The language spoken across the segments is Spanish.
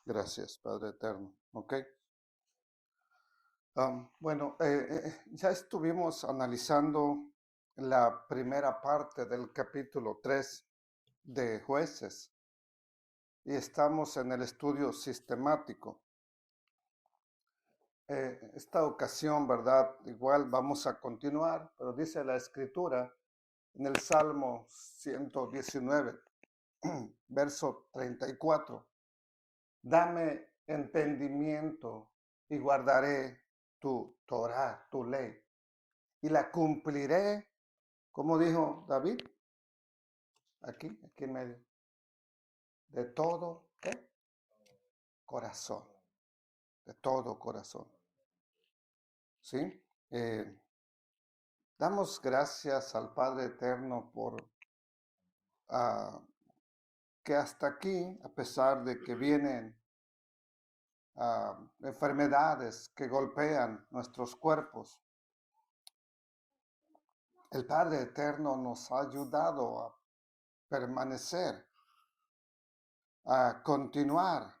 Gracias, Padre Eterno. Ok. Bueno, ya estuvimos analizando la primera parte del capítulo 3 de Jueces y estamos en el estudio sistemático. Esta ocasión, ¿verdad? Igual vamos a continuar, pero dice la Escritura en el Salmo 119, verso 34. Dame entendimiento y guardaré tu Torah, tu ley, y la cumpliré, como dijo David, aquí en medio, de todo, ¿qué? Corazón, de todo corazón, ¿sí? Damos gracias al Padre Eterno por que hasta aquí, a pesar de que vienen enfermedades que golpean nuestros cuerpos, el Padre Eterno nos ha ayudado a permanecer, a continuar.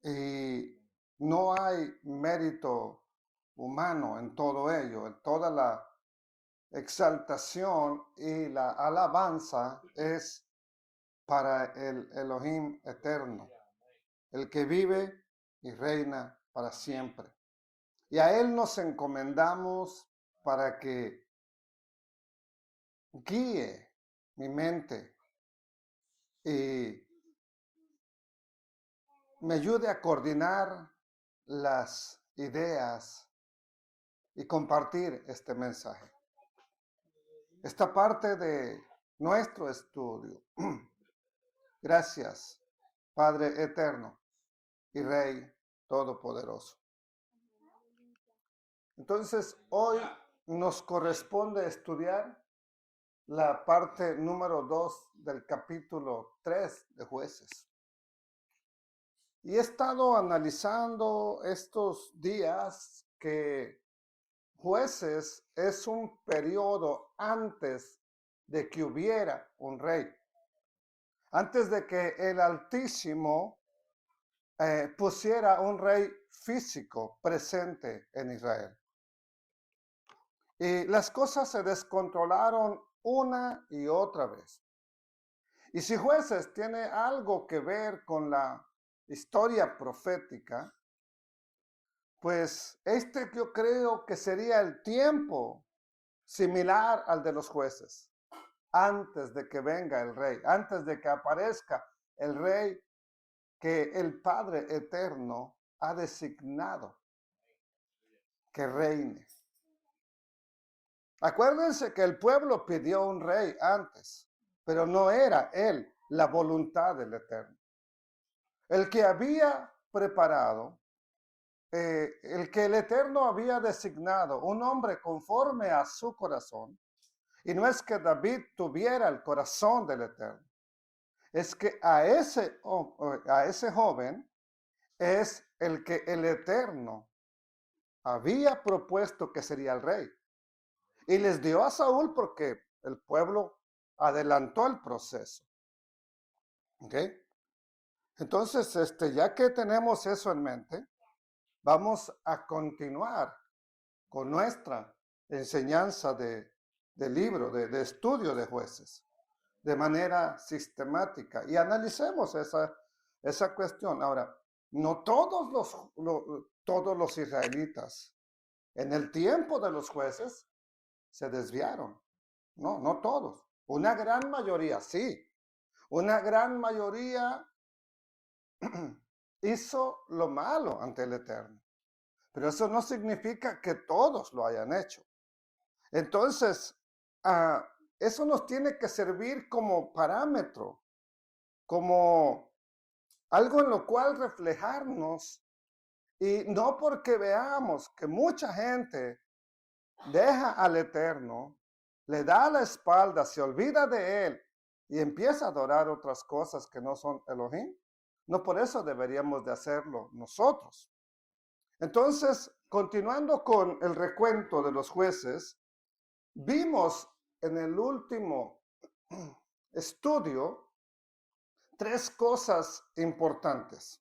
Y no hay mérito humano en todo ello, en toda la exaltación y la alabanza es para el Elohim eterno, el que vive y reina para siempre. Y a Él nos encomendamos para que guíe mi mente y me ayude a coordinar las ideas y compartir este mensaje. Esta parte de nuestro estudio. Gracias, Padre eterno y Rey todopoderoso. Entonces, hoy nos corresponde estudiar la parte número 2 del capítulo 3 de Jueces. Y he estado analizando estos días que Jueces es un periodo antes de que hubiera un rey, antes de que el Altísimo pusiera un rey físico presente en Israel. Y las cosas se descontrolaron una y otra vez. Y si Jueces tiene algo que ver con la historia profética, pues yo creo que sería el tiempo similar al de los jueces, antes de que venga el rey, antes de que aparezca el rey que el Padre Eterno ha designado que reine. Acuérdense que el pueblo pidió un rey antes, pero no era él la voluntad del Eterno. El que había preparado, el que el Eterno había designado, un hombre conforme a su corazón, y no es que David tuviera el corazón del Eterno, es que a ese joven es el que el Eterno había propuesto que sería el rey. Y les dio a Saúl porque el pueblo adelantó el proceso. ¿Ok? Entonces, ya que tenemos eso en mente, vamos a continuar con nuestra enseñanza del libro, de estudio de Jueces, de manera sistemática. Y analicemos esa cuestión. Ahora, no todos los israelitas en el tiempo de los jueces se desviaron. No todos. Una gran mayoría, sí. Una gran mayoría hizo lo malo ante el Eterno. Pero eso no significa que todos lo hayan hecho. Entonces, eso nos tiene que servir como parámetro, como algo en lo cual reflejarnos. Y no porque veamos que mucha gente deja al Eterno, le da la espalda, se olvida de él y empieza a adorar otras cosas que no son Elohim. No por eso deberíamos de hacerlo nosotros. Entonces, continuando con el recuento de los jueces, vimos en el último estudio 3 cosas importantes.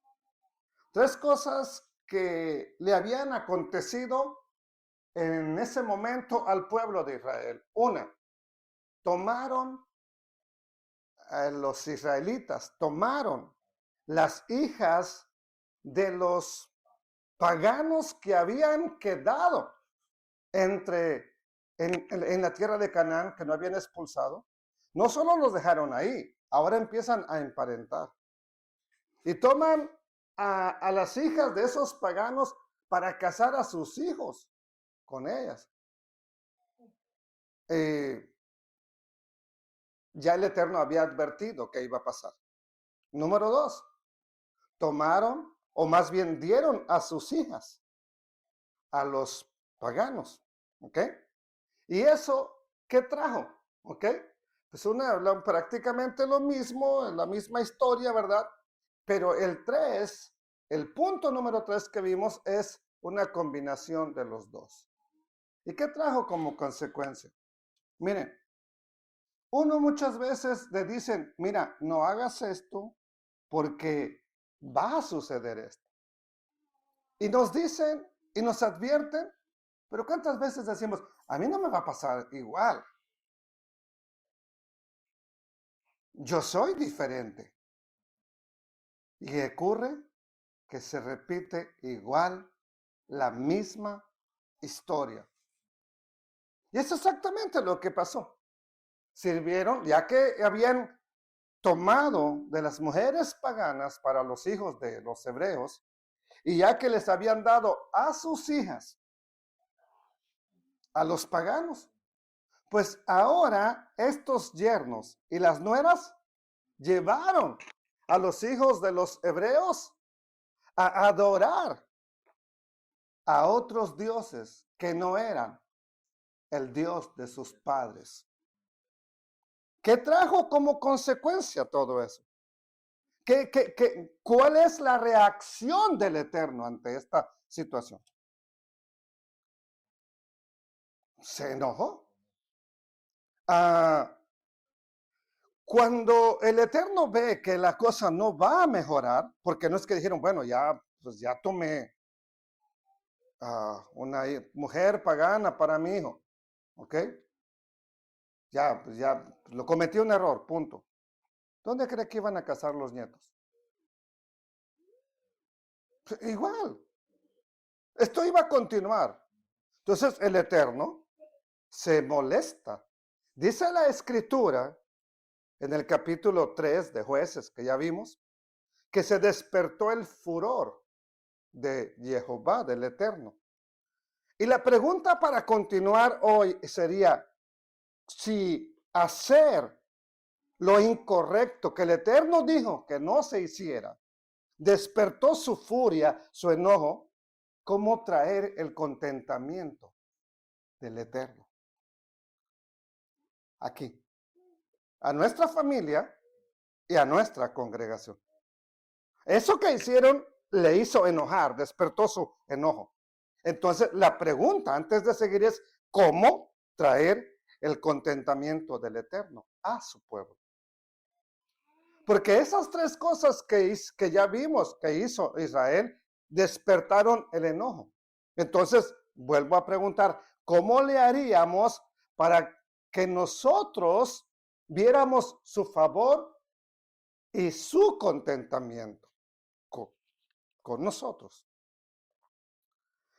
Tres cosas que le habían acontecido en ese momento al pueblo de Israel. Una, tomaron los israelitas, tomaron las hijas de los paganos que habían quedado en la tierra de Canaán, que no habían expulsado. No solo los dejaron ahí, ahora empiezan a emparentar. Y toman a las hijas de esos paganos para casar a sus hijos con ellas. Ya el Eterno había advertido que iba a pasar. Número dos, tomaron, o más bien dieron a sus hijas a los paganos. ¿Ok? ¿Y eso qué trajo? ¿Ok? Pues prácticamente lo mismo, la misma historia, ¿verdad? Pero el punto número 3 que vimos es una combinación de los dos. ¿Y qué trajo como consecuencia? Miren, uno muchas veces le dicen, mira, no hagas esto porque va a suceder esto. Y nos dicen y nos advierten, pero ¿cuántas veces decimos, a mí no me va a pasar igual? Yo soy diferente. Y ocurre que se repite igual la misma historia. Y es exactamente lo que pasó. Sirvieron, ya que habían tomado de las mujeres paganas para los hijos de los hebreos, y ya que les habían dado a sus hijas, a los paganos, pues ahora estos yernos y las nueras llevaron a los hijos de los hebreos a adorar a otros dioses que no eran el Dios de sus padres. ¿Qué trajo como consecuencia todo eso? ¿Cuál es la reacción del Eterno ante esta situación? Se enojó. Cuando el Eterno ve que la cosa no va a mejorar, porque no es que dijeron, bueno, pues ya tomé una mujer pagana para mi hijo, ¿ok? Pues ya lo cometí un error, punto. ¿Dónde cree que iban a casar los nietos? Igual, esto iba a continuar. Entonces el Eterno se molesta. Dice la Escritura en el capítulo 3 de Jueces, que ya vimos, que se despertó el furor de Jehová, del Eterno. Y la pregunta para continuar hoy sería, si hacer lo incorrecto que el Eterno dijo que no se hiciera, despertó su furia, su enojo, ¿cómo traer el contentamiento del Eterno aquí, a nuestra familia y a nuestra congregación? Eso que hicieron le hizo enojar, despertó su enojo. Entonces, la pregunta antes de seguir es, ¿cómo traer el contentamiento del Eterno a su pueblo? Porque esas tres cosas que ya vimos que hizo Israel despertaron el enojo. Entonces, vuelvo a preguntar, ¿cómo le haríamos para que nosotros viéramos su favor y su contentamiento con nosotros?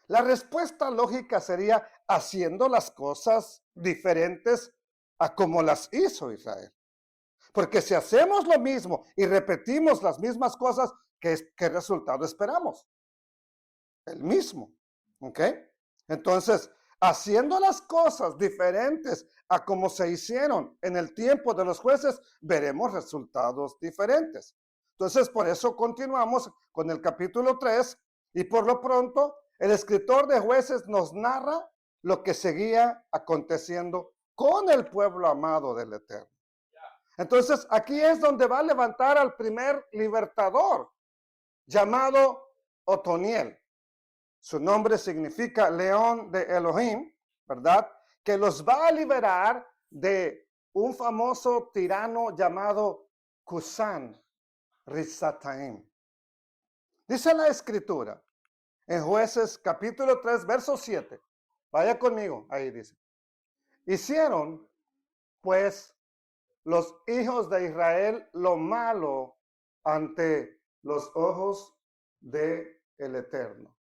La respuesta lógica sería haciendo las cosas diferentes a como las hizo Israel. Porque si hacemos lo mismo y repetimos las mismas cosas, ¿qué resultado esperamos? El mismo. ¿Ok? Entonces, haciendo las cosas diferentes a como se hicieron en el tiempo de los jueces, veremos resultados diferentes. Entonces, por eso continuamos con el capítulo 3 y por lo pronto el escritor de Jueces nos narra lo que seguía aconteciendo con el pueblo amado del Eterno. Entonces, aquí es donde va a levantar al primer libertador, llamado Otoniel. Su nombre significa león de Elohim, ¿verdad? Que los va a liberar de un famoso tirano llamado Cusán Rizataim. Dice la Escritura en Jueces capítulo 3, verso 7. Vaya conmigo, ahí dice. Hicieron, pues, los hijos de Israel lo malo ante los ojos de el Eterno.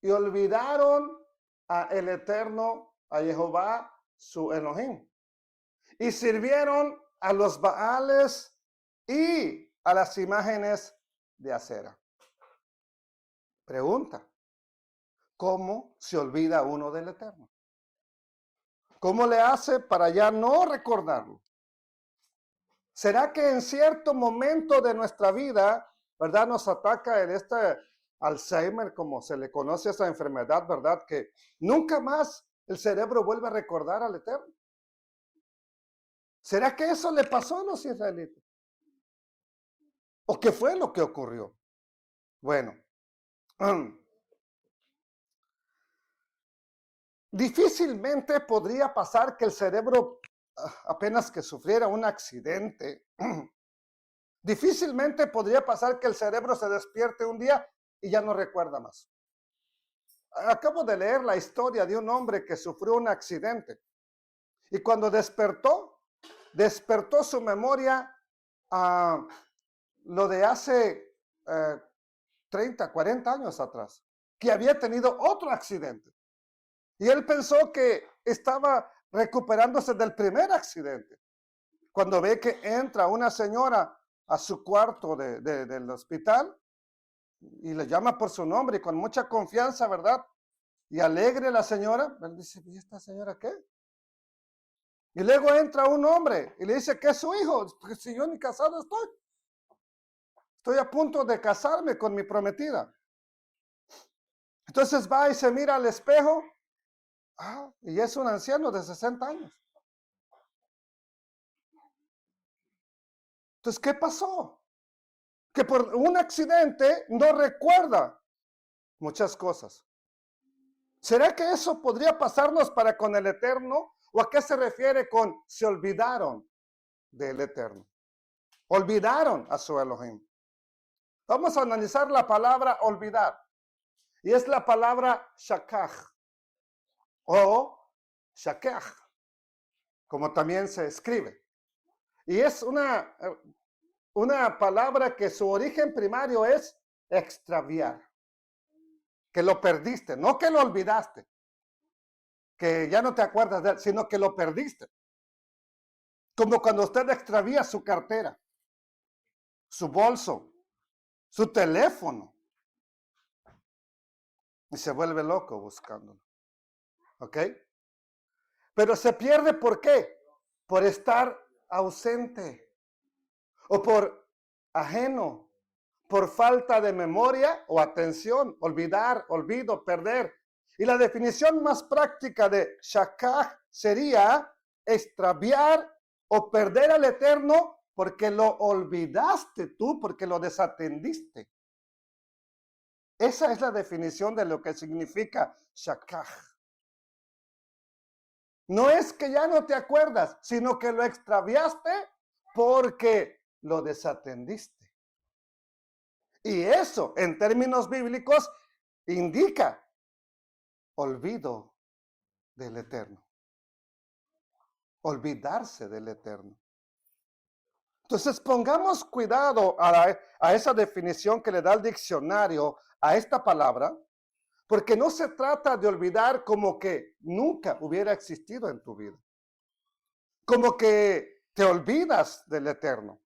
Y olvidaron a el Eterno, a Jehová, su Elohim. Y sirvieron a los Baales y a las imágenes de acera. Pregunta, ¿cómo se olvida uno del Eterno? ¿Cómo le hace para ya no recordarlo? ¿Será que en cierto momento de nuestra vida, verdad, nos ataca este Alzheimer, como se le conoce a esa enfermedad, verdad, que nunca más el cerebro vuelve a recordar al Eterno? ¿Será que eso le pasó a los israelitas? ¿O qué fue lo que ocurrió? Bueno, difícilmente podría pasar que el cerebro, apenas que sufriera un accidente, difícilmente podría pasar que el cerebro se despierte un día y ya no recuerda más. Acabo de leer la historia de un hombre que sufrió un accidente y cuando despertó su memoria a lo de hace 30, 40 años atrás, que había tenido otro accidente. Y él pensó que estaba recuperándose del primer accidente. Cuando ve que entra una señora a su cuarto del hospital y le llama por su nombre y con mucha confianza, ¿verdad? Y alegre la señora, él dice, ¿y esta señora qué? Y luego entra un hombre y le dice que es su hijo, porque si yo ni casado estoy. Estoy a punto de casarme con mi prometida. Entonces va y se mira al espejo. Y es un anciano de 60 años. Entonces, ¿qué pasó? Que por un accidente no recuerda muchas cosas. ¿Será que eso podría pasarnos para con el Eterno? ¿O a qué se refiere con se olvidaron del Eterno? Olvidaron a su Elohim. Vamos a analizar la palabra olvidar. Y es la palabra shakach o shakech, como también se escribe. Y es una palabra que su origen primario es extraviar. Que lo perdiste, no que lo olvidaste, que ya no te acuerdas de él, sino que lo perdiste. Como cuando usted extravía su cartera, su bolso, su teléfono, y se vuelve loco buscándolo. ¿Ok? Pero se pierde, ¿por qué? Por estar ausente o por ajeno, por falta de memoria o atención, olvidar, olvido, perder. Y la definición más práctica de shakach sería extraviar o perder al Eterno porque lo olvidaste tú, porque lo desatendiste. Esa es la definición de lo que significa shakach. No es que ya no te acuerdas, sino que lo extraviaste porque lo desatendiste. Y eso, en términos bíblicos, indica olvido del Eterno. Olvidarse del Eterno. Entonces, pongamos cuidado a esa definición que le da el diccionario a esta palabra, porque no se trata de olvidar como que nunca hubiera existido en tu vida. Como que te olvidas del Eterno,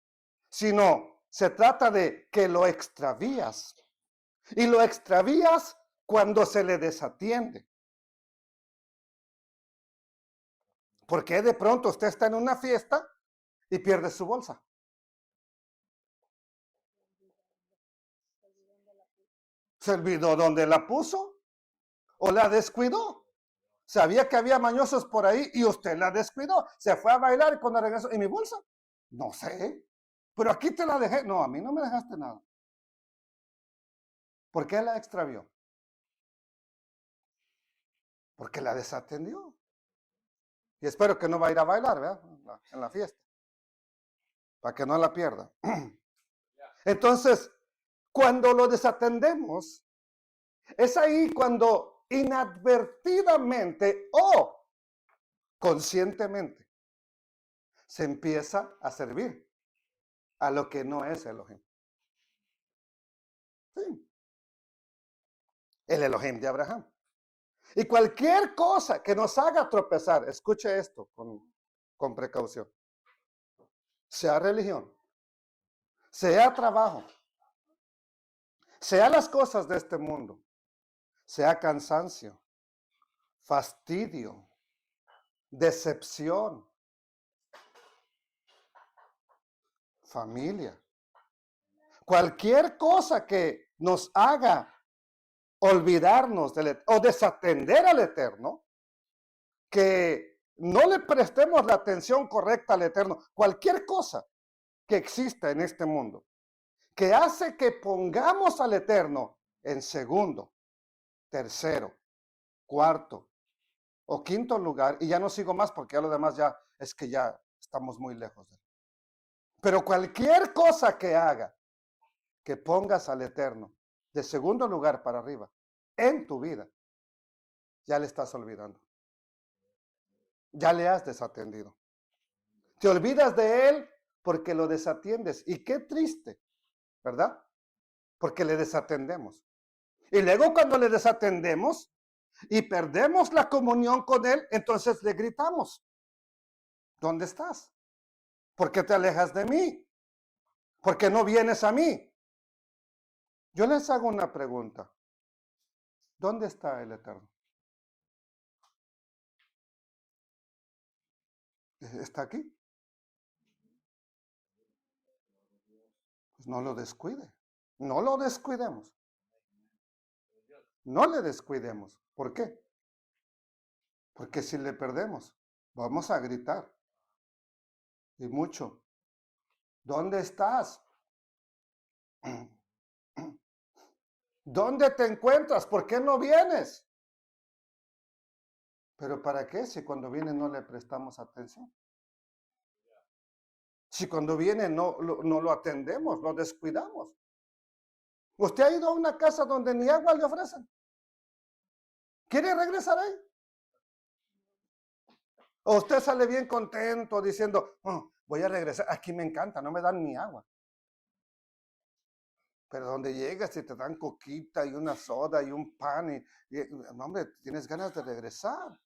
sino se trata de que lo extravías. Y lo extravías cuando se le desatiende. Porque de pronto usted está en una fiesta y pierde su bolsa. ¿Se olvidó dónde la puso? ¿O la descuidó? Sabía que había mañosos por ahí y usted la descuidó. Se fue a bailar y cuando regresó, ¿y mi bolsa? No sé. Pero aquí te la dejé. No, a mí no me dejaste nada. ¿Por qué la extravió? Porque la desatendió. Y espero que no va a ir a bailar, ¿verdad? En la fiesta. Para que no la pierda. Entonces, Cuando lo desatendemos, es ahí cuando inadvertidamente o conscientemente se empieza a servir a lo que no es Elohim. Sí. El Elohim de Abraham. Y cualquier cosa que nos haga tropezar, escuche esto con precaución, sea religión, sea trabajo, sea las cosas de este mundo, sea cansancio, fastidio, decepción, familia, cualquier cosa que nos haga olvidarnos o desatender al Eterno, que no le prestemos la atención correcta al Eterno, cualquier cosa que exista en este mundo, que hace que pongamos al Eterno en segundo, tercero, cuarto o quinto lugar, y ya no sigo más porque ya lo demás ya es que ya estamos muy lejos de él. Pero cualquier cosa que haga que pongas al Eterno de segundo lugar para arriba en tu vida, ya le estás olvidando. Ya le has desatendido. Te olvidas de él porque lo desatiendes. Y qué triste, ¿verdad? Porque le desatendemos. Y luego cuando le desatendemos y perdemos la comunión con él, entonces le gritamos, ¿dónde estás? ¿Por qué te alejas de mí? ¿Por qué no vienes a mí? Yo les hago una pregunta. ¿Dónde está el Eterno? ¿Está aquí? Pues no lo descuide. No lo descuidemos. No le descuidemos. ¿Por qué? Porque si le perdemos, vamos a gritar. Y mucho. ¿Dónde estás? ¿Dónde te encuentras? ¿Por qué no vienes? ¿Pero para qué si cuando viene no le prestamos atención? Si cuando viene no lo atendemos, lo descuidamos. ¿Usted ha ido a una casa donde ni agua le ofrecen? ¿Quiere regresar ahí? ¿O usted sale bien contento diciendo, oh, voy a regresar, aquí me encanta, no me dan ni agua? Pero donde llegas y te dan coquita y una soda y un pan no, hombre, tienes ganas de regresar.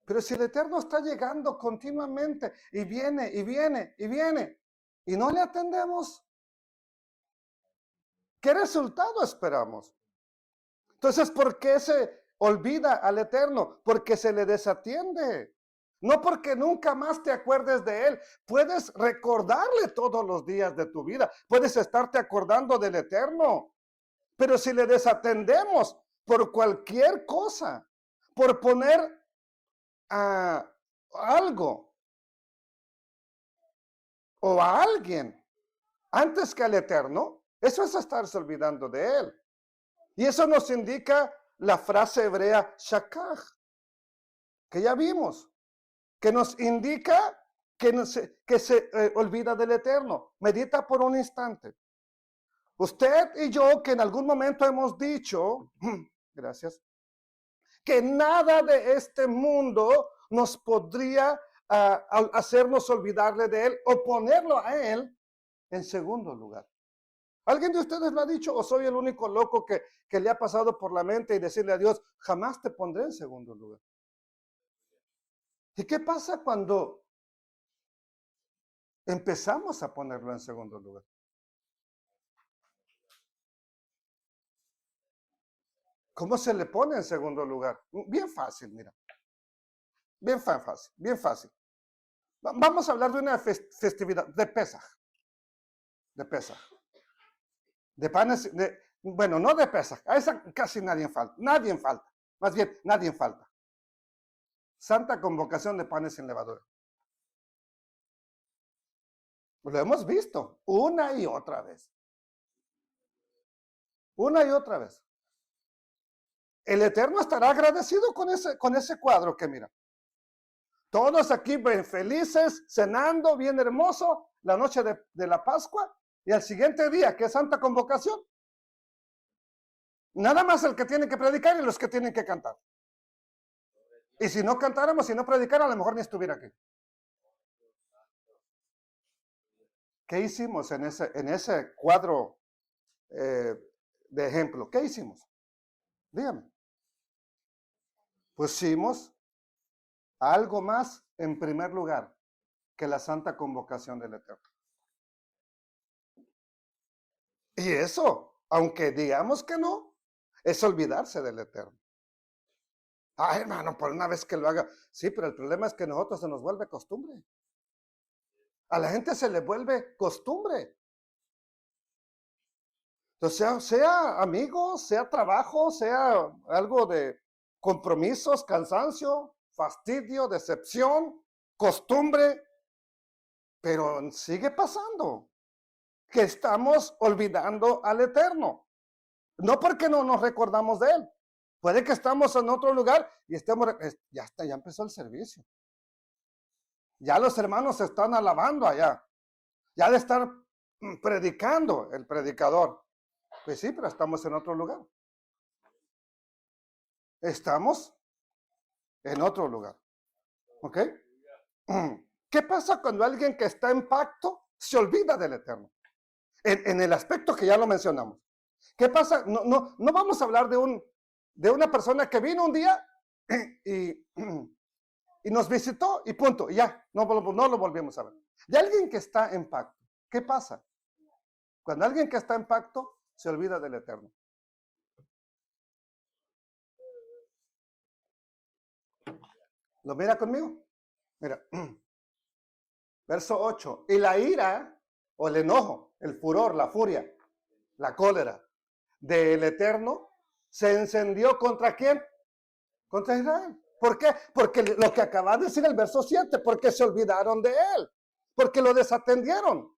Pero si el Eterno está llegando continuamente y viene y viene y viene y no le atendemos, ¿qué resultado esperamos? Entonces, ¿por qué se olvida al Eterno? Porque se le desatiende. No porque nunca más te acuerdes de él. Puedes recordarle todos los días de tu vida. Puedes estarte acordando del Eterno. Pero si le desatendemos por cualquier cosa, por poner a algo o a alguien antes que al Eterno, eso es estarse olvidando de él. Y eso nos indica la frase hebrea shakach, que ya vimos, que nos indica que se olvida del Eterno. Medita por un instante. Usted y yo que en algún momento hemos dicho, gracias, que nada de este mundo nos podría hacernos olvidarle de él o ponerlo a él en segundo lugar. ¿Alguien de ustedes lo ha dicho o soy el único loco que le ha pasado por la mente y decirle a Dios, jamás te pondré en segundo lugar? ¿Y qué pasa cuando empezamos a ponerlo en segundo lugar? ¿Cómo se le pone en segundo lugar? Bien fácil, mira. Bien fácil, bien fácil. Vamos a hablar de una festividad, de Pesaj. De Pesaj. De panes, bueno, no de Pesaj. A esa casi nadie falta. Nadie falta. Más bien, nadie falta. Santa Convocación de Panes sin Levadura. Lo hemos visto una y otra vez. Una y otra vez. El Eterno estará agradecido con ese cuadro que mira. Todos aquí felices, cenando, bien hermoso, la noche de la Pascua, y al siguiente día, que es Santa Convocación, nada más el que tiene que predicar y los que tienen que cantar. Y si no cantáramos, si no predicara, a lo mejor ni estuviera aquí. ¿Qué hicimos en ese cuadro de ejemplo? ¿Qué hicimos? Dígame. Pusimos algo más en primer lugar que la santa convocación del Eterno. Y eso, aunque digamos que no, es olvidarse del Eterno. Ay, hermano, por una vez que lo haga. Sí, pero el problema es que a nosotros se nos vuelve costumbre. A la gente se le vuelve costumbre. Entonces, sea amigos, sea trabajo, sea algo de compromisos, cansancio, fastidio, decepción, costumbre, pero sigue pasando que estamos olvidando al Eterno. No porque no nos recordamos de Él. Puede que estamos en otro lugar y estemos, ya empezó el servicio. Ya los hermanos se están alabando allá. Ya de estar predicando el predicador. Pues sí, pero estamos en otro lugar. Estamos en otro lugar. ¿Ok? ¿Qué pasa cuando alguien que está en pacto se olvida del Eterno? En el aspecto que ya lo mencionamos. ¿Qué pasa? No vamos a hablar de una persona que vino un día y nos visitó y punto, y ya, no lo volvimos a ver. De alguien que está en pacto. ¿Qué pasa? Cuando alguien que está en pacto se olvida del Eterno. ¿Lo mira conmigo? Mira, verso 8. Y la ira o el enojo, el furor, la furia, la cólera del Eterno se encendió ¿contra quién? Contra Israel. ¿Por qué? Porque lo que acaba de decir el verso 7, porque se olvidaron de él, porque lo desatendieron.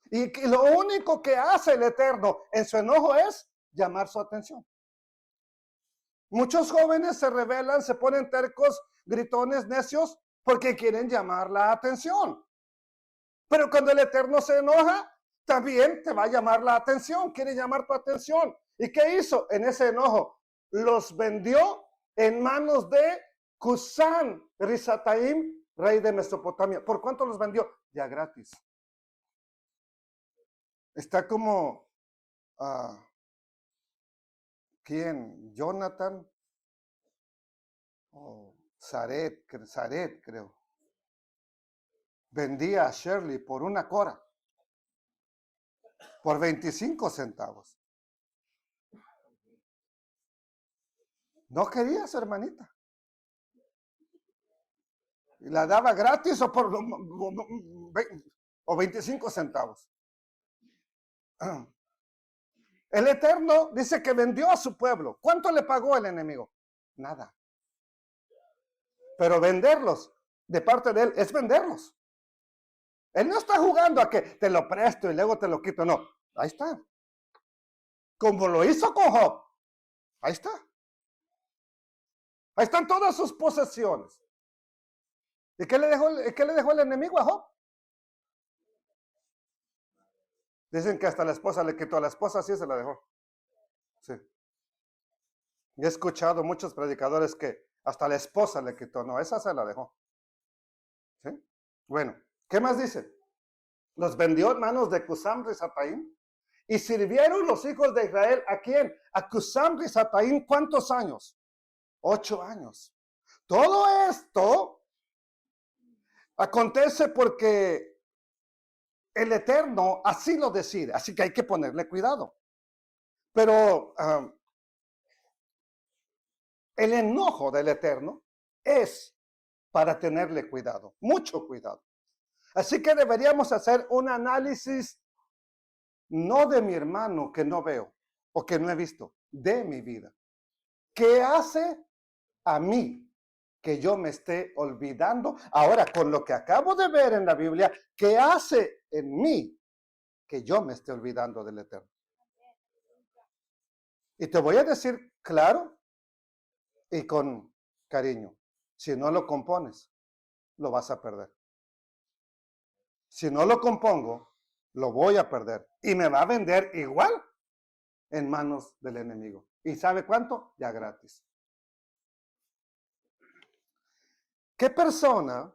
Y lo único que hace el Eterno en su enojo es llamar su atención. Muchos jóvenes se rebelan, se ponen tercos, gritones, necios, porque quieren llamar la atención. Pero cuando el Eterno se enoja, también te va a llamar la atención, quiere llamar tu atención. ¿Y qué hizo en ese enojo? Los vendió en manos de Cusán Risataim, rey de Mesopotamia. ¿Por cuánto los vendió? Ya gratis. Está como, ¿quién? Jonathan o Zaret, creo. Vendía a Shirley por una cora, por 25 centavos. No quería a su hermanita. Y la daba gratis o por 25 centavos. El Eterno dice que vendió a su pueblo. ¿Cuánto le pagó el enemigo? Nada. Pero venderlos de parte de él es venderlos. Él no está jugando a que te lo presto y luego te lo quito. No, ahí está. Como lo hizo con Job. Ahí está. Ahí están todas sus posesiones. ¿Y qué le dejó el enemigo a Job? Dicen que hasta la esposa le quitó. A la esposa sí se la dejó. Sí. Y he escuchado muchos predicadores que hasta la esposa le quitó. No, esa se la dejó. ¿Sí? Bueno, ¿qué más dice? Los vendió en manos de Cusam Risataim. Y sirvieron los hijos de Israel, ¿a quién? A Cusam Risataim, ¿cuántos años? 8 años. Todo esto acontece porque el Eterno así lo decide, así que hay que ponerle cuidado. Pero el enojo del Eterno es para tenerle cuidado, mucho cuidado. Así que deberíamos hacer un análisis no de mi hermano que no veo o que no he visto, de mi vida. ¿Qué hace a mí que yo me esté olvidando? Ahora, con lo que acabo de ver en la Biblia, ¿qué hace en mí que yo me esté olvidando del Eterno? Y te voy a decir claro y con cariño, si no lo compones, lo vas a perder. Si no lo compongo, lo voy a perder. Y me va a vender igual en manos del enemigo. ¿Y sabe cuánto? Ya gratis. ¿Qué persona,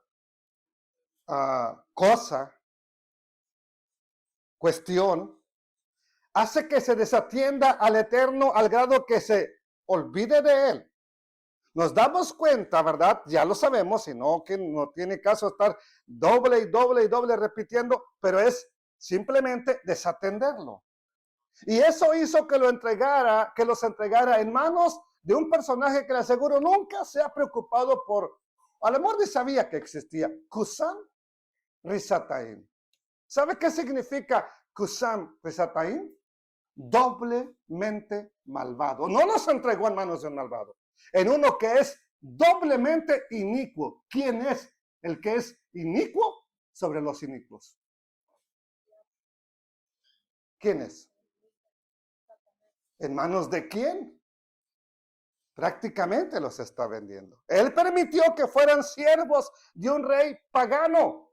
cosa, cuestión, hace que se desatienda al Eterno al grado que se olvide de Él? Nos damos cuenta, ¿verdad? Ya lo sabemos, sino que no tiene caso estar doble y doble y doble repitiendo, pero es simplemente desatenderlo. Y eso hizo que los entregara en manos de un personaje que le aseguro nunca se ha preocupado por, a lo mejor ni sabía que existía, Cusán Risataim. ¿Sabe qué significa Cusán Risataim? Doblemente malvado. No los entregó en manos de un malvado, en uno que es doblemente inicuo. ¿Quién es el que es inicuo sobre los inicuos? ¿Quién es? ¿En manos de quién? Prácticamente los está vendiendo. Él permitió que fueran siervos de un rey pagano,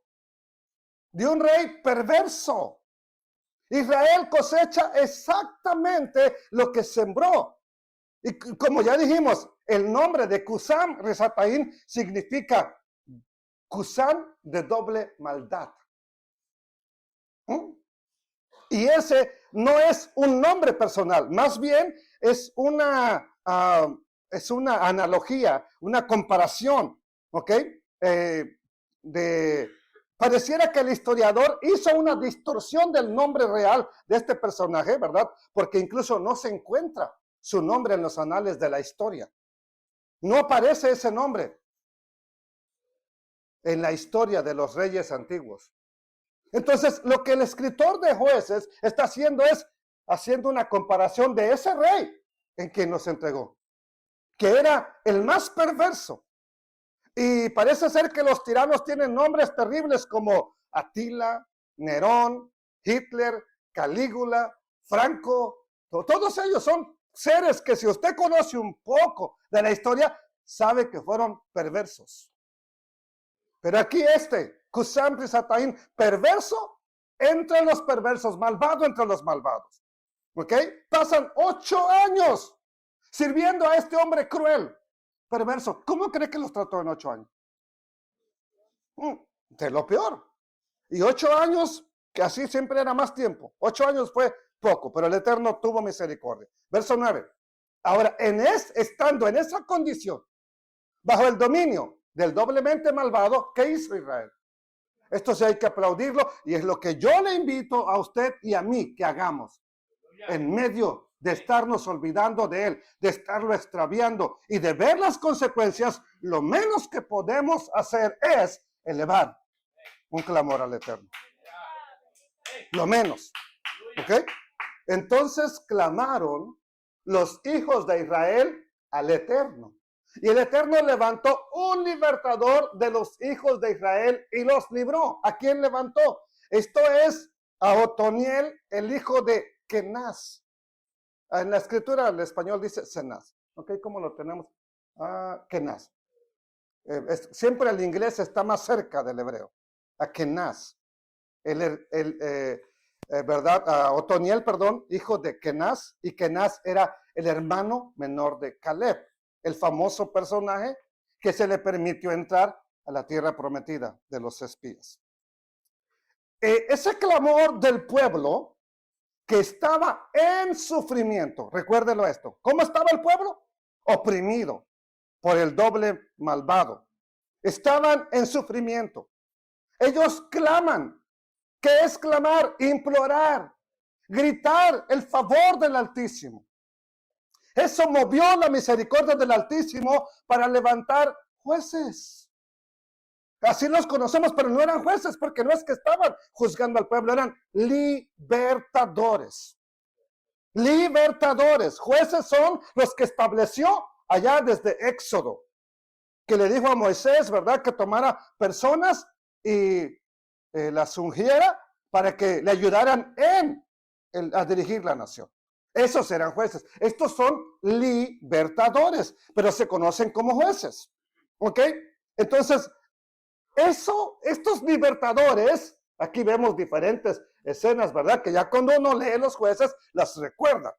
de un rey perverso. Israel cosecha exactamente lo que sembró. Y como ya dijimos, el nombre de Cusán Risataim significa Cusán de doble maldad. Y ese no es un nombre personal, más bien es una analogía, una comparación, ¿ok? Pareciera que el historiador hizo una distorsión del nombre real de este personaje, ¿verdad? Porque incluso no se encuentra su nombre en los anales de la historia. No aparece ese nombre en la historia de los reyes antiguos. Entonces, lo que el escritor de Jueces está haciendo es haciendo una comparación de ese rey en quien nos entregó, que era el más perverso. Y parece ser que los tiranos tienen nombres terribles como Atila, Nerón, Hitler, Calígula, Franco. Todos ellos son seres que si usted conoce un poco de la historia, sabe que fueron perversos. Pero aquí Cusán Risataim, perverso entre los perversos, malvado entre los malvados. ¿Ok? Pasan 8 años sirviendo a este hombre cruel, perverso. ¿Cómo cree que los trató en 8 años? De lo peor. Y 8 años, que así siempre era más tiempo. 8 años fue poco, pero el Eterno tuvo misericordia. Verso 9. Ahora, estando en esa condición, bajo el dominio del doblemente malvado, ¿qué hizo Israel? Esto sí hay que aplaudirlo y es lo que yo le invito a usted y a mí que hagamos en medio de estarnos olvidando de él, de estarlo extraviando y de ver las consecuencias. Lo menos que podemos hacer es elevar un clamor al Eterno. Lo menos. ¿Ok? Entonces clamaron los hijos de Israel al Eterno. Y el Eterno levantó un libertador de los hijos de Israel y los libró. ¿A quién levantó? Esto es a Otoniel, el hijo de Kenaz. En la escritura, el español dice Cenaz. ¿Ok? ¿Cómo lo tenemos? Kenaz. Siempre el inglés está más cerca del hebreo. A Kenaz. ¿Verdad? Otoniel, perdón, hijo de Kenaz. Y Kenaz era el hermano menor de Caleb, el famoso personaje que se le permitió entrar a la tierra prometida de los espías. Ese clamor del pueblo que estaba en sufrimiento, recuérdelo esto, ¿cómo estaba el pueblo? Oprimido por el doble malvado. Estaban en sufrimiento. Ellos claman. ¿Qué es clamar? Implorar, gritar el favor del Altísimo. Eso movió la misericordia del Altísimo para levantar jueces. Así los conocemos, pero no eran jueces, porque no es que estaban juzgando al pueblo, eran libertadores. Libertadores. Jueces son los que estableció allá desde Éxodo, que le dijo a Moisés, ¿verdad?, que tomara personas y las ungiera para que le ayudaran a dirigir la nación. Esos eran jueces. Estos son libertadores, pero se conocen como jueces. ¿Ok? Entonces, estos libertadores, aquí vemos diferentes escenas, ¿verdad? Que ya cuando uno lee los jueces, las recuerda.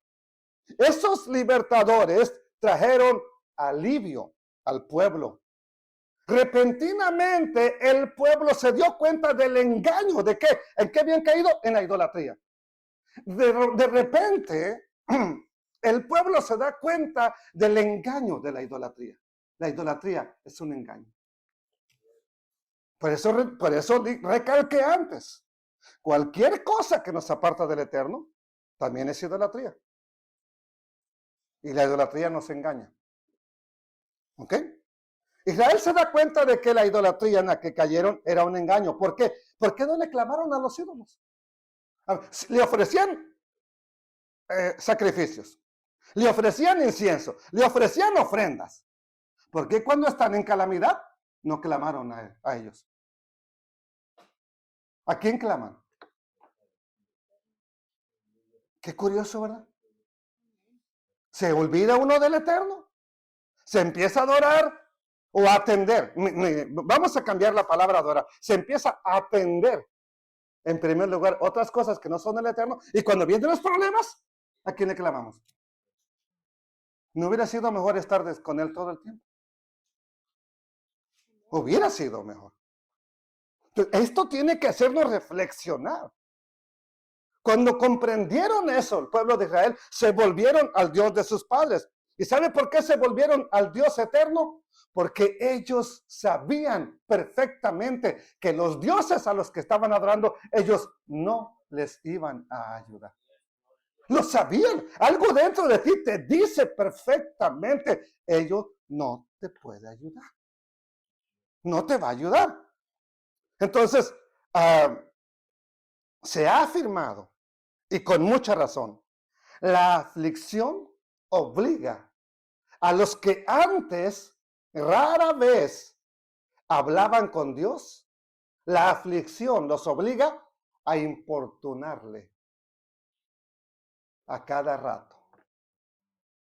Esos libertadores trajeron alivio al pueblo. Repentinamente el pueblo se dio cuenta del engaño. ¿De qué? ¿En qué habían caído? En la idolatría. De repente, el pueblo se da cuenta del engaño de la idolatría. La idolatría es un engaño. Por eso recalqué antes. Cualquier cosa que nos aparta del Eterno, también es idolatría. Y la idolatría nos engaña. ¿Ok? Israel se da cuenta de que la idolatría en la que cayeron era un engaño. ¿Por qué? ¿Por qué no le clamaron a los ídolos? Le ofrecían sacrificios, le ofrecían incienso, le ofrecían ofrendas. ¿Por qué cuando están en calamidad no clamaron a ellos? ¿A quién claman? Qué curioso, ¿verdad? Se olvida uno del Eterno, se empieza a adorar o a atender. Vamos a cambiar la palabra adorar. Se empieza a atender, en primer lugar, otras cosas que no son del Eterno. Y cuando vienen los problemas, ¿a quién le clamamos? ¿No hubiera sido mejor estar con Él todo el tiempo? Hubiera sido mejor. Entonces, esto tiene que hacernos reflexionar. Cuando comprendieron eso, el pueblo de Israel se volvieron al Dios de sus padres. ¿Y sabe por qué se volvieron al Dios eterno? Porque ellos sabían perfectamente que los dioses a los que estaban adorando, ellos no les iban a ayudar. Lo sabían. Algo dentro de ti te dice perfectamente, ellos no te puede ayudar. No te va a ayudar. Entonces, se ha afirmado, y con mucha razón, la aflicción obliga a los que antes rara vez hablaban con Dios, la aflicción los obliga a importunarle a cada rato.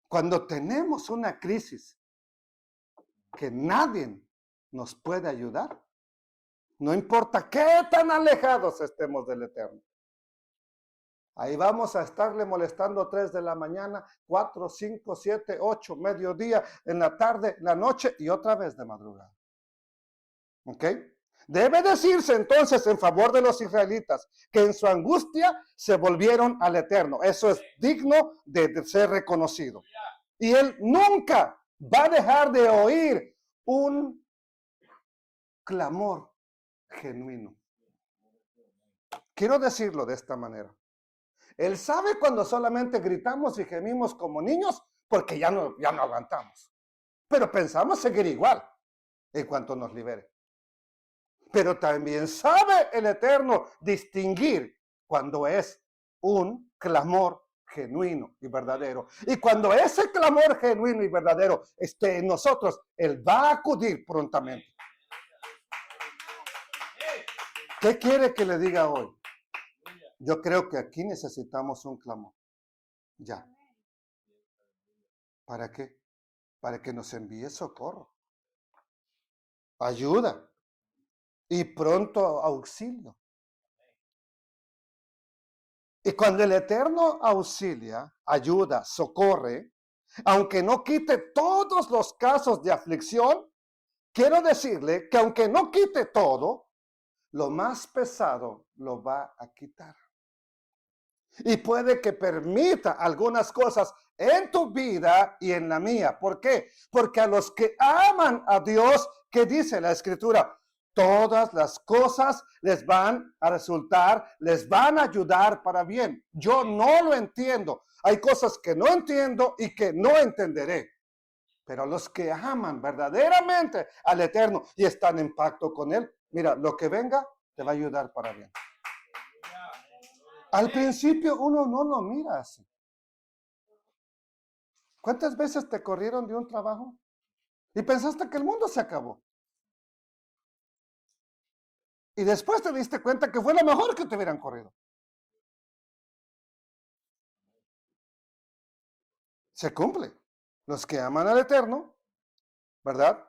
Cuando tenemos una crisis que nadie nos puede ayudar, no importa qué tan alejados estemos del Eterno, ahí vamos a estarle molestando 3 de la mañana, 4, 5, 7, 8, mediodía, en la tarde, la noche y otra vez de madrugada. ¿Ok? Debe decirse entonces en favor de los israelitas que en su angustia se volvieron al Eterno. Eso es digno de ser reconocido. Y Él nunca va a dejar de oír un clamor genuino. Quiero decirlo de esta manera. Él sabe cuando solamente gritamos y gemimos como niños porque ya no aguantamos. Pero pensamos seguir igual en cuanto nos libere. Pero también sabe el Eterno distinguir cuando es un clamor genuino y verdadero. Y cuando ese clamor genuino y verdadero esté en nosotros, Él va a acudir prontamente. ¿Qué quiere que le diga hoy? Yo creo que aquí necesitamos un clamor. Ya. ¿Para qué? Para que nos envíe socorro, ayuda y pronto auxilio. Y cuando el Eterno auxilia, ayuda, socorre, aunque no quite todos los casos de aflicción, quiero decirle que aunque no quite todo, lo más pesado lo va a quitar. Y puede que permita algunas cosas en tu vida y en la mía. ¿Por qué? Porque a los que aman a Dios, ¿qué dice la Escritura? Todas las cosas les van a resultar, les van a ayudar para bien. Yo no lo entiendo. Hay cosas que no entiendo y que no entenderé. Pero los que aman verdaderamente al Eterno y están en pacto con Él, mira, lo que venga te va a ayudar para bien. Al principio uno no lo mira así. ¿Cuántas veces te corrieron de un trabajo y pensaste que el mundo se acabó? Y después te diste cuenta que fue lo mejor que te hubieran corrido. Se cumple. Los que aman al Eterno, ¿verdad?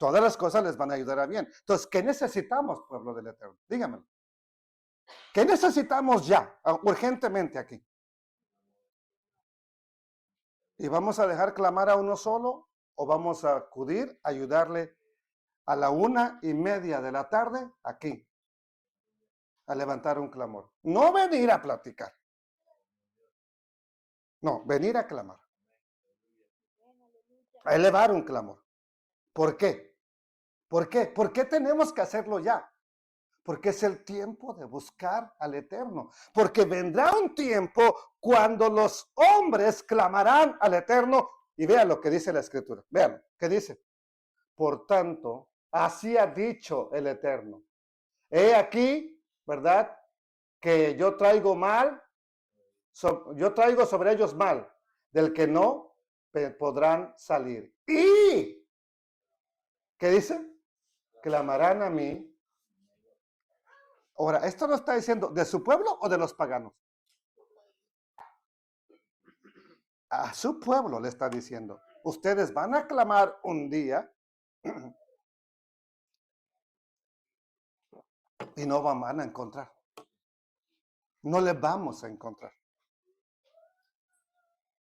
Todas las cosas les van a ayudar a bien. Entonces, ¿qué necesitamos, pueblo del Eterno? Díganmelo. ¿Qué necesitamos ya, urgentemente aquí? ¿Y vamos a dejar clamar a uno solo o vamos a acudir a ayudarle a la 1:30 de la tarde aquí a levantar un clamor? No venir a platicar. No, venir a clamar. A elevar un clamor. ¿Por qué? ¿Por qué? ¿Por qué tenemos que hacerlo ya? Porque es el tiempo de buscar al Eterno. Porque vendrá un tiempo cuando los hombres clamarán al Eterno. Y vean lo que dice la Escritura. Vean, ¿qué dice? Por tanto, así ha dicho el Eterno. He aquí, ¿verdad? Que yo traigo mal, yo traigo sobre ellos mal, del que no podrán salir. Y, ¿qué dice? Clamarán a mí. Ahora, esto no está diciendo de su pueblo o de los paganos. A su pueblo le está diciendo, ustedes van a clamar un día y no van a encontrar. No les vamos a encontrar.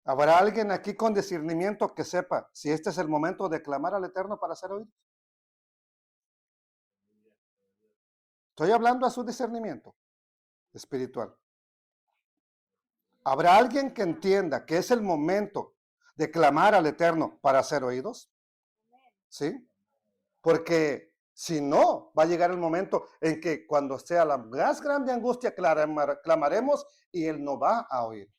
¿Habrá alguien aquí con discernimiento que sepa si este es el momento de clamar al Eterno para ser oídos? Estoy hablando a su discernimiento espiritual. ¿Habrá alguien que entienda que es el momento de clamar al Eterno para ser oídos? ¿Sí? Porque si no, va a llegar el momento en que cuando sea la más grande angustia, clamaremos y Él no va a oír.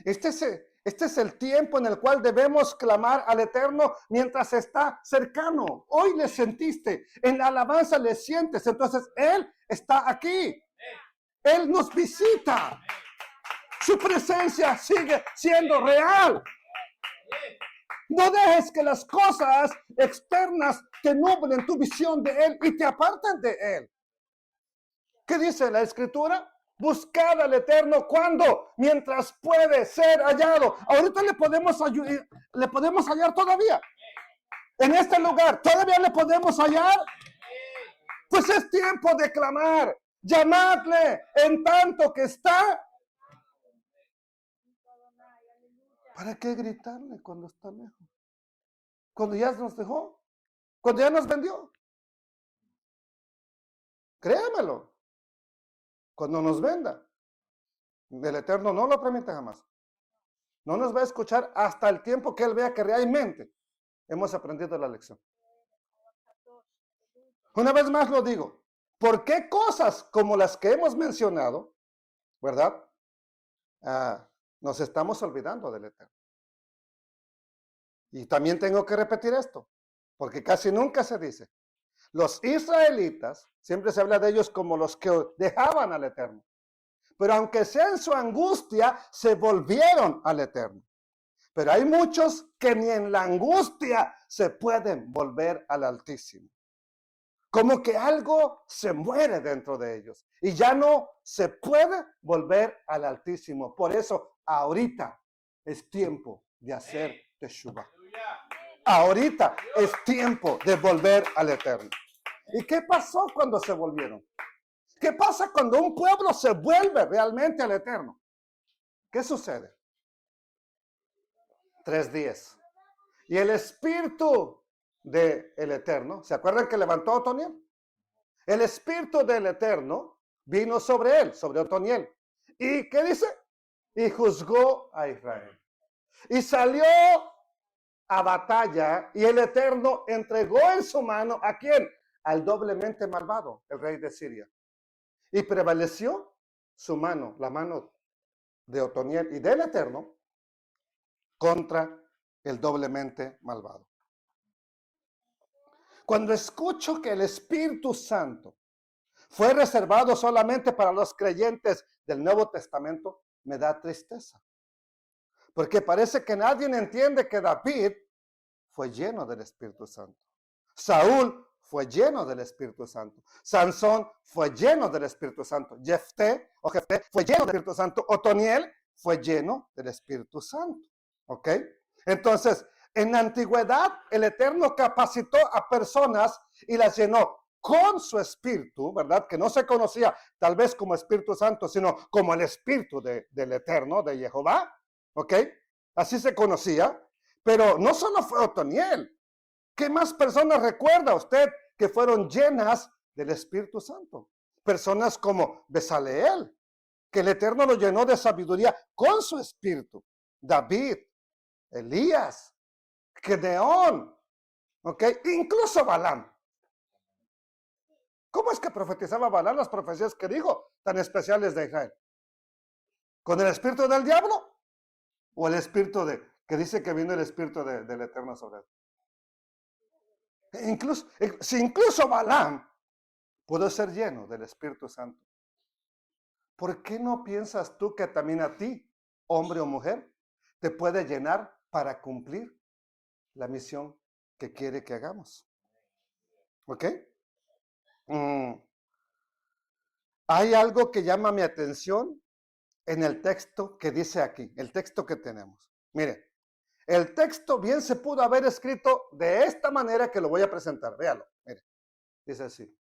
Este es el tiempo en el cual debemos clamar al Eterno mientras está cercano. Hoy le sentiste, en la alabanza le sientes, entonces Él está aquí. Él nos visita. Su presencia sigue siendo real. No dejes que las cosas externas te nublen tu visión de Él y te aparten de Él. ¿Qué dice la Escritura? Buscad al Eterno cuando, mientras puede ser hallado. Ahorita le podemos hallar todavía. En este lugar, todavía le podemos hallar. Pues es tiempo de clamar. Llamadle en tanto que está. ¿Para qué gritarle cuando está lejos? Cuando ya nos dejó. Cuando ya nos vendió. Créamelo. Cuando nos venda, el Eterno no lo permite jamás. No nos va a escuchar hasta el tiempo que Él vea que realmente hemos aprendido la lección. Una vez más lo digo. ¿Por qué cosas como las que hemos mencionado, verdad? Nos estamos olvidando del Eterno. Y también tengo que repetir esto, porque casi nunca se dice. Los israelitas, siempre se habla de ellos como los que dejaban al Eterno. Pero aunque sea en su angustia, se volvieron al Eterno. Pero hay muchos que ni en la angustia se pueden volver al Altísimo. Como que algo se muere dentro de ellos y ya no se puede volver al Altísimo. Por eso ahorita es tiempo de hacer Teshuvah. Ahorita es tiempo de volver al Eterno. ¿Y qué pasó cuando se volvieron? ¿Qué pasa cuando un pueblo se vuelve realmente al Eterno? ¿Qué sucede? 3 días. Y el Espíritu del Eterno, ¿se acuerdan que levantó a Otoniel? El Espíritu del Eterno vino sobre él, sobre Otoniel. ¿Y qué dice? Y juzgó a Israel. Y salió a batalla y el Eterno entregó en su mano ¿a quién? Al doblemente malvado, el rey de Siria. Y prevaleció su mano, la mano de Otoniel y del Eterno, contra el doblemente malvado. Cuando escucho que el Espíritu Santo fue reservado solamente para los creyentes del Nuevo Testamento, me da tristeza. Porque parece que nadie entiende que David fue lleno del Espíritu Santo. Saúl fue lleno del Espíritu Santo. Sansón fue lleno del Espíritu Santo. Jefté fue lleno del Espíritu Santo. Otoniel fue lleno del Espíritu Santo. ¿Ok? Entonces, En la antigüedad, el Eterno capacitó a personas y las llenó con su espíritu, ¿verdad? Que no se conocía tal vez como Espíritu Santo, sino como el espíritu del Eterno, de Jehová, ¿ok? Así se conocía. Pero no solo fue Otoniel. ¿Qué más personas recuerda usted que fueron llenas del Espíritu Santo? Personas como Besaleel, que el Eterno lo llenó de sabiduría con su espíritu. David, Elías, Gedeón, ¿ok? Incluso Balaam. ¿Cómo es que profetizaba Balaam las profecías que dijo tan especiales de Israel? ¿Con el espíritu del diablo? ¿O el espíritu que dice que vino el espíritu del Eterno sobre él? Si incluso Balaam pudo ser lleno del Espíritu Santo, ¿por qué no piensas tú que también a ti, hombre o mujer, te puede llenar para cumplir la misión que quiere que hagamos? ¿Ok? Hay algo que llama mi atención en el texto que dice aquí, el texto que tenemos. Mire, el texto bien se pudo haber escrito de esta manera que lo voy a presentar. Véalo, mire, dice así.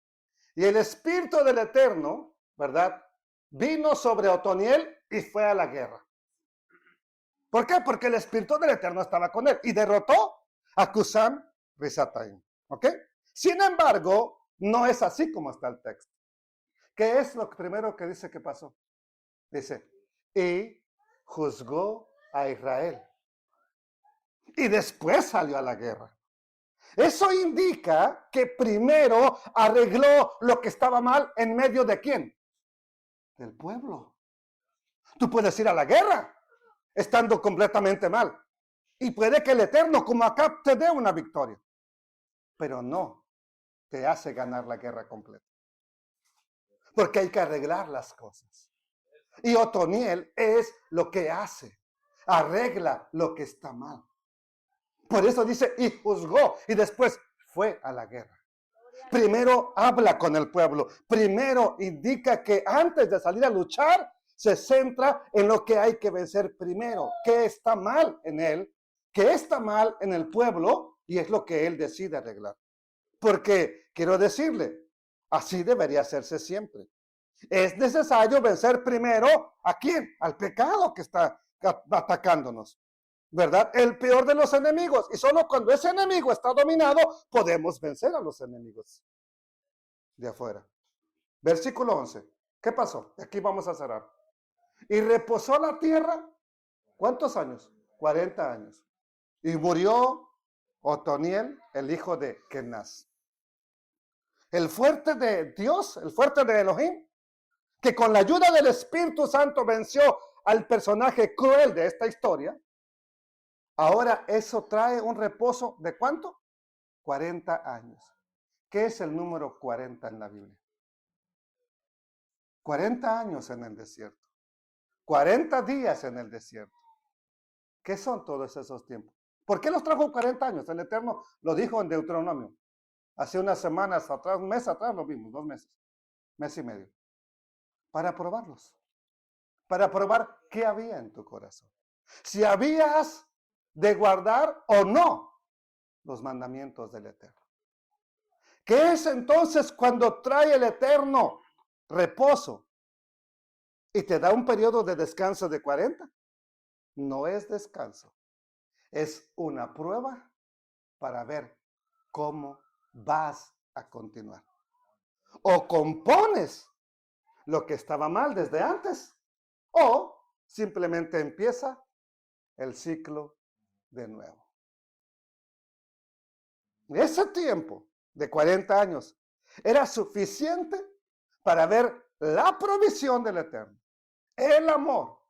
Y el Espíritu del Eterno, ¿verdad? Vino sobre Otoniel y fue a la guerra. ¿Por qué? Porque el Espíritu del Eterno estaba con él y derrotó a Cusán Risataim. ¿Ok? Sin embargo, no es así como está el texto. ¿Qué es lo primero que dice que pasó? Dice, y juzgó a Israel. Y después salió a la guerra. Eso indica que primero arregló lo que estaba mal en medio de quién? Del pueblo. Tú puedes ir a la guerra estando completamente mal. Y puede que el Eterno, como acá, te dé una victoria. Pero no te hace ganar la guerra completa. Porque hay que arreglar las cosas. Y Otoniel es lo que hace. Arregla lo que está mal. Por eso dice, y juzgó. Y después fue a la guerra. Primero habla con el pueblo. Primero indica que antes de salir a luchar, se centra en lo que hay que vencer primero. ¿Qué está mal en él? ¿Qué está mal en el pueblo? Y es lo que él decide arreglar. Porque quiero decirle, así debería hacerse siempre. Es necesario vencer primero ¿a quién? Al pecado que está atacándonos. ¿Verdad? El peor de los enemigos. Y solo cuando ese enemigo está dominado, podemos vencer a los enemigos de afuera. Versículo 11. ¿Qué pasó? Aquí vamos a cerrar. Y reposó la tierra, ¿cuántos años? 40 años. Y murió Otoniel, el hijo de Kenaz. El fuerte de Dios, el fuerte de Elohim, que con la ayuda del Espíritu Santo venció al personaje cruel de esta historia. Ahora eso trae un reposo de ¿cuánto? 40 años. ¿Qué es el número 40 en la Biblia? 40 años en el desierto. 40 días en el desierto. ¿Qué son todos esos tiempos? ¿Por qué los trajo 40 años? El Eterno lo dijo en Deuteronomio. Hace unas semanas atrás, un mes atrás lo vimos, 2 meses, mes y medio. Para probarlos. Para probar qué había en tu corazón. Si habías de guardar o no los mandamientos del Eterno. ¿Qué es entonces cuando trae el Eterno reposo y te da un periodo de descanso de 40? No es descanso, es una prueba para ver cómo vas a continuar. O compones lo que estaba mal desde antes, o simplemente empieza el ciclo de nuevo. Ese tiempo de 40 años era suficiente para ver la provisión del Eterno, el amor,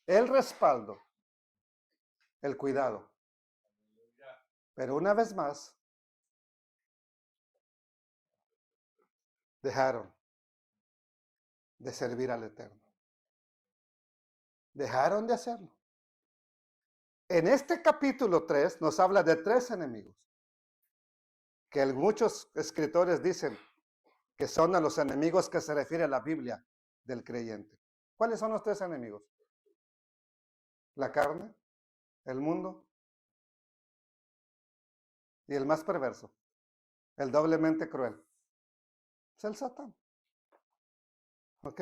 el respaldo, el cuidado. Pero una vez más, dejaron de servir al Eterno. Dejaron de hacerlo. En este capítulo 3 nos habla de 3 enemigos, que muchos escritores dicen que son a los enemigos que se refiere la Biblia del creyente. ¿Cuáles son los 3 enemigos? La carne, el mundo Y el más perverso, el doblemente cruel, es el Satán. ¿Ok?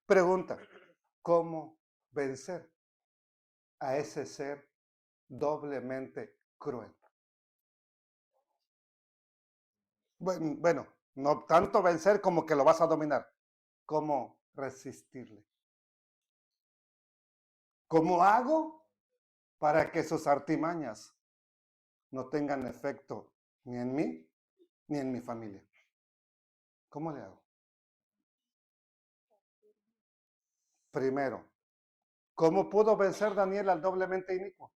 Pregunta, ¿cómo vencer a ese ser doblemente cruel? Bueno, no tanto vencer como que lo vas a dominar. ¿Cómo resistirle? ¿Cómo hago para que sus artimañas no tengan efecto ni en mí ni en mi familia? ¿Cómo le hago? Primero, ¿cómo pudo vencer Daniel al doblemente inicuo?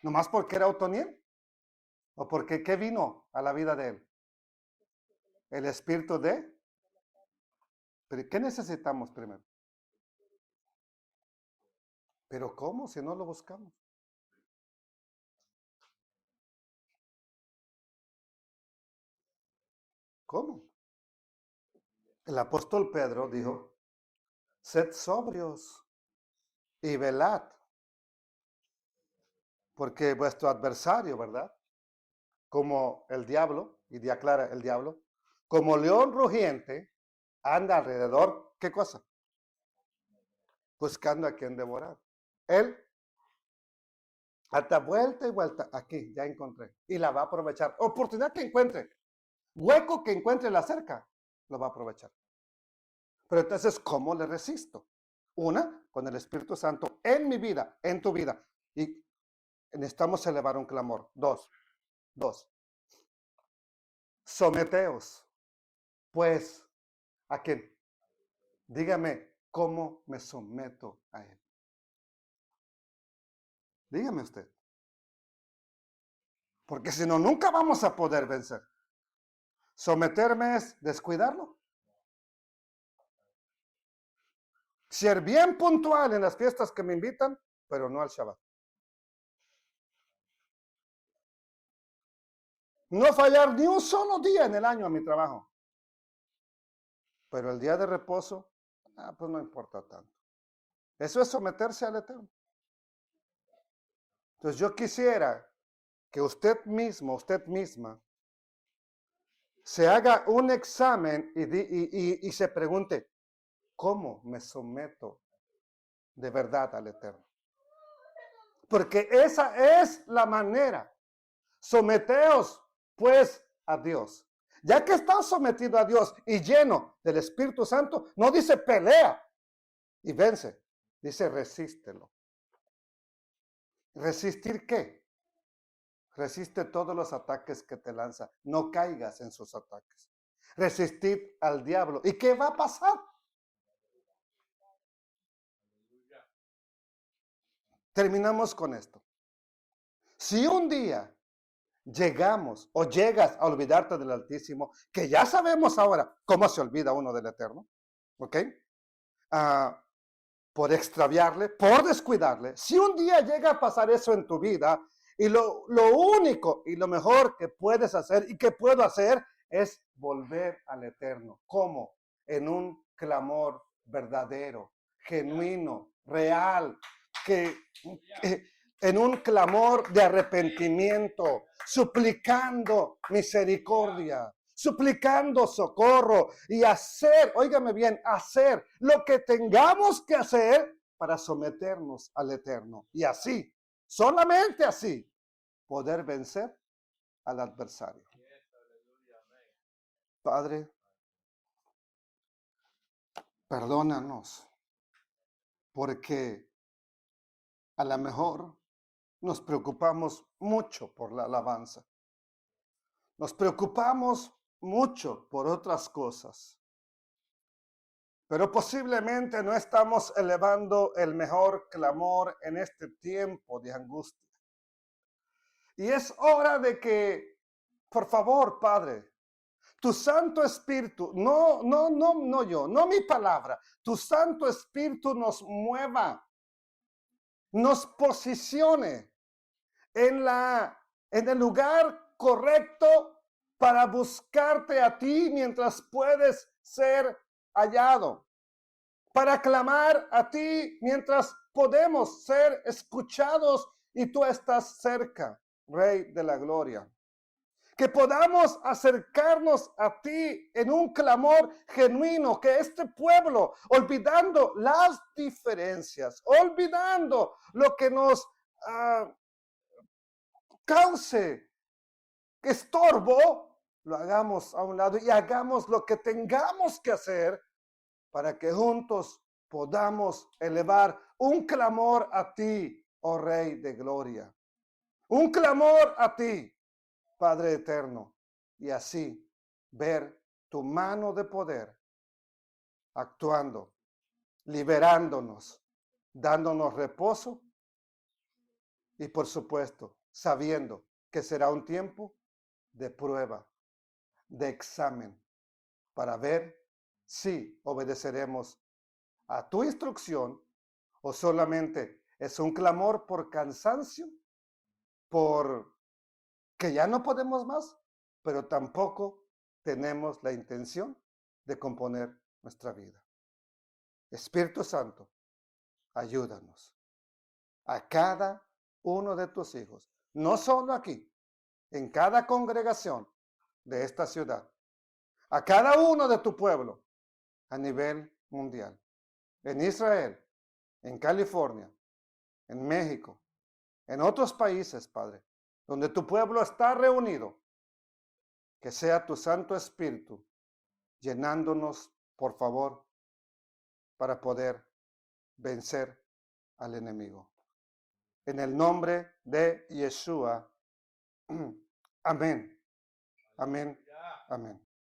¿Nomás porque era Otoniel? ¿O porque qué vino a la vida de él? El espíritu de... ¿Pero qué necesitamos primero? ¿Pero cómo si no lo buscamos? ¿Cómo? El apóstol Pedro dijo, sed sobrios y velad, porque vuestro adversario, ¿verdad? Como el diablo, y de aclara el diablo, como león rugiente, anda alrededor, ¿qué cosa? Buscando a quien devorar. Él, hasta vuelta y vuelta, aquí, ya encontré, y la va a aprovechar. Oportunidad que encuentre, hueco que encuentre la cerca, lo va a aprovechar. Pero entonces, ¿cómo le resisto? Una, con el Espíritu Santo en mi vida, en tu vida. Y necesitamos elevar un clamor. Dos. Someteos, pues, ¿a quién? Dígame, ¿cómo me someto a él? Dígame usted. Porque si no, nunca vamos a poder vencer. Someterme es descuidarlo. Ser bien puntual en las fiestas que me invitan, pero no al Shabbat. No fallar ni un solo día en el año a mi trabajo. Pero el día de reposo, pues no importa tanto. Eso es someterse al Eterno. Entonces yo quisiera que usted mismo, usted misma, se haga un examen y se pregunte, ¿cómo me someto de verdad al Eterno? Porque esa es la manera. Someteos, pues, a Dios. Ya que estás sometido a Dios y lleno del Espíritu Santo, no dice pelea y vence, dice resístelo. ¿Resistir qué? Resiste todos los ataques que te lanza. No caigas en sus ataques. Resistid al diablo. ¿Y qué va a pasar? Terminamos con esto. Si un día llegamos o llegas a olvidarte del Altísimo, que ya sabemos ahora cómo se olvida uno del Eterno, ¿ok? Por extraviarle, por descuidarle. Si un día llega a pasar eso en tu vida, y lo único y lo mejor que puedes hacer y que puedo hacer es volver al Eterno. ¿Cómo? En un clamor verdadero, genuino, real, que en un clamor de arrepentimiento, suplicando misericordia, suplicando socorro y hacer, óigame bien, hacer lo que tengamos que hacer para someternos al Eterno. Y así, solamente así, poder vencer al adversario. Padre, perdónanos, porque a lo mejor nos preocupamos mucho por la alabanza. Nos preocupamos mucho por otras cosas. Pero posiblemente no estamos elevando el mejor clamor en este tiempo de angustia. Y es hora de que, por favor, Padre, tu Santo Espíritu, no yo, no mi palabra, tu Santo Espíritu nos mueva, nos posicione en el lugar correcto para buscarte a ti mientras puedes ser hallado, para clamar a ti mientras podemos ser escuchados y tú estás cerca, Rey de la Gloria. Que podamos acercarnos a ti en un clamor genuino, que este pueblo, olvidando las diferencias, olvidando lo que nos cause estorbo, lo hagamos a un lado y hagamos lo que tengamos que hacer para que juntos podamos elevar un clamor a ti, oh Rey de Gloria. Un clamor a ti, Padre eterno, y así ver tu mano de poder actuando, liberándonos, dándonos reposo y por supuesto sabiendo que será un tiempo de prueba, de examen, para ver si obedeceremos a tu instrucción o solamente es un clamor por cansancio, por que ya no podemos más, pero tampoco tenemos la intención de componer nuestra vida. Espíritu Santo, ayúdanos a cada uno de tus hijos, no solo aquí, en cada congregación de esta ciudad, a cada uno de tu pueblo a nivel mundial, en Israel, en California, en México, en otros países, Padre, donde tu pueblo está reunido. Que sea tu Santo Espíritu llenándonos, por favor, para poder vencer al enemigo. En el nombre de Yeshua. Amén. Amén. Amén.